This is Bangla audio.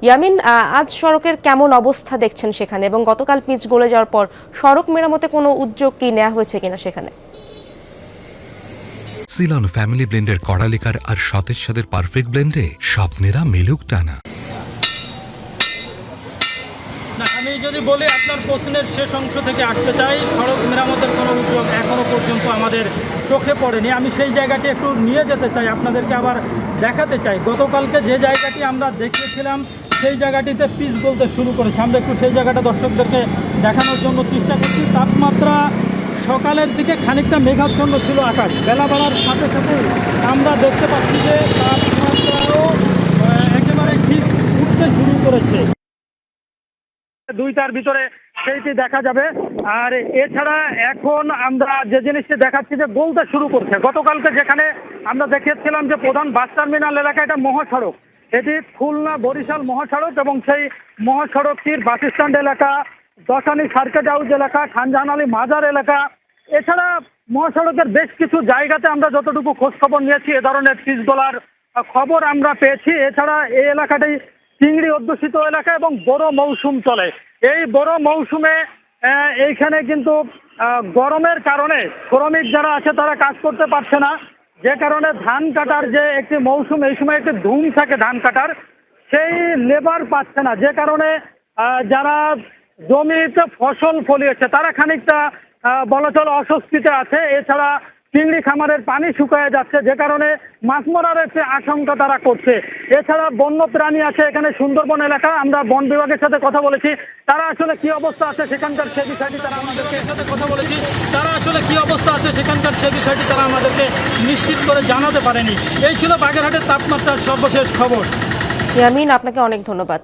ইয়ামিন, আজ সড়কের কেমন অবস্থা দেখছেন সেখানে, এবং গতকাল পিচ গলে যাওয়ার পর সড়ক মেরামতে কোনো উদ্যোগ কি নেওয়া হয়েছে কিনা সেখানে? সিলন ফ্যামিলি ব্লেন্ডের কড়ালিকার আর সতেজ স্বাদের পারফেক্ট ব্লেন্ডে স্বপ্নেরা মেলুক টানা। না, আমি যদি বলি আপনার প্রশ্নের শেষ অংশ থেকে আসতে চাই, সড়ক মেরামতের কোনো উদ্যোগ এখনো পর্যন্ত আমাদের চোখে পড়েনি। আমি সেই জায়গাটি একটু নিয়ে যেতে চাই, আপনাদেরকে আবার দেখাতে চাই। গতকালকে যে জায়গাটি আমরা দেখিয়েছিলাম সেই জায়গাটিতে পিচ বলতে শুরু করেছে। আমরা একটু সেই জায়গাটা দর্শকদেরকে দেখানোর জন্য চেষ্টা করছি। তাপমাত্রা সকালের দিকে খানিকটা মেঘাচ্ছন্ন ছিল আকাশ, বেলা বাড়ার সাথে সাথে আমরা দেখতে পাচ্ছি যে তাপমাত্রাও একেবারে ঠিক উঠতে শুরু করেছে। দুইটার ভিতরে সেইটি দেখা যাবে। আর এছাড়া এখন আমরা যে জিনিসটি দেখাচ্ছি যে বলতে শুরু করছে। গতকালকে যেখানে আমরা দেখিয়েছিলাম যে প্রধান বাস টার্মিনাল এলাকা, এটা মহাসড়ক, এটি খুলনা বরিশাল মহাসড়ক, এবং সেই মহাসড়কটির বাস স্ট্যান্ড এলাকা, দশানি সার্কেট হাউস এলাকা, খানজাহান আলী মাজার এলাকা, এছাড়া মহাসড়কের বেশ কিছু জায়গাতে আমরা যতটুকু খোঁজ খবর নিয়েছি এ ধরনের পিচ গলার খবর আমরা পেয়েছি। এছাড়া এই এলাকাটি চিংড়ি অধ্যুষিত এলাকা এবং বড় মৌসুম চলে। এই বড় মৌসুমে এইখানে কিন্তু গরমের কারণে শ্রমিক যারা আছে তারা কাজ করতে পারছে না, যে কারণে ধান কাটার যে একটি মৌসুম, এই সময় একটি ধুম থাকে ধান কাটার, সেই লেবার পাচ্ছে না, যে কারণে যারা জমিতে ফসল ফলিয়েছে তারা খানিকটা বলা চলে অস্বস্তিতে আছে। এছাড়া চিংড়ি খামারের পানি শুকিয়ে যাচ্ছে, যে কারণে মাছ মরার একটি আশঙ্কা তারা করছে। এছাড়া বন্য প্রাণী আছে এখানে, সুন্দরবন এলাকা, আমরা বন বিভাগের সাথে কথা বলেছি, তারা আসলে কি অবস্থা আছে সেখানকার সে বিষয়টি তারা আমাদেরকে নিশ্চিত করে জানাতে পারেনি। এই ছিল বাগেরহাটের তাপমাত্রার সর্বশেষ খবর। ইয়ামিন, আপনাকে অনেক ধন্যবাদ।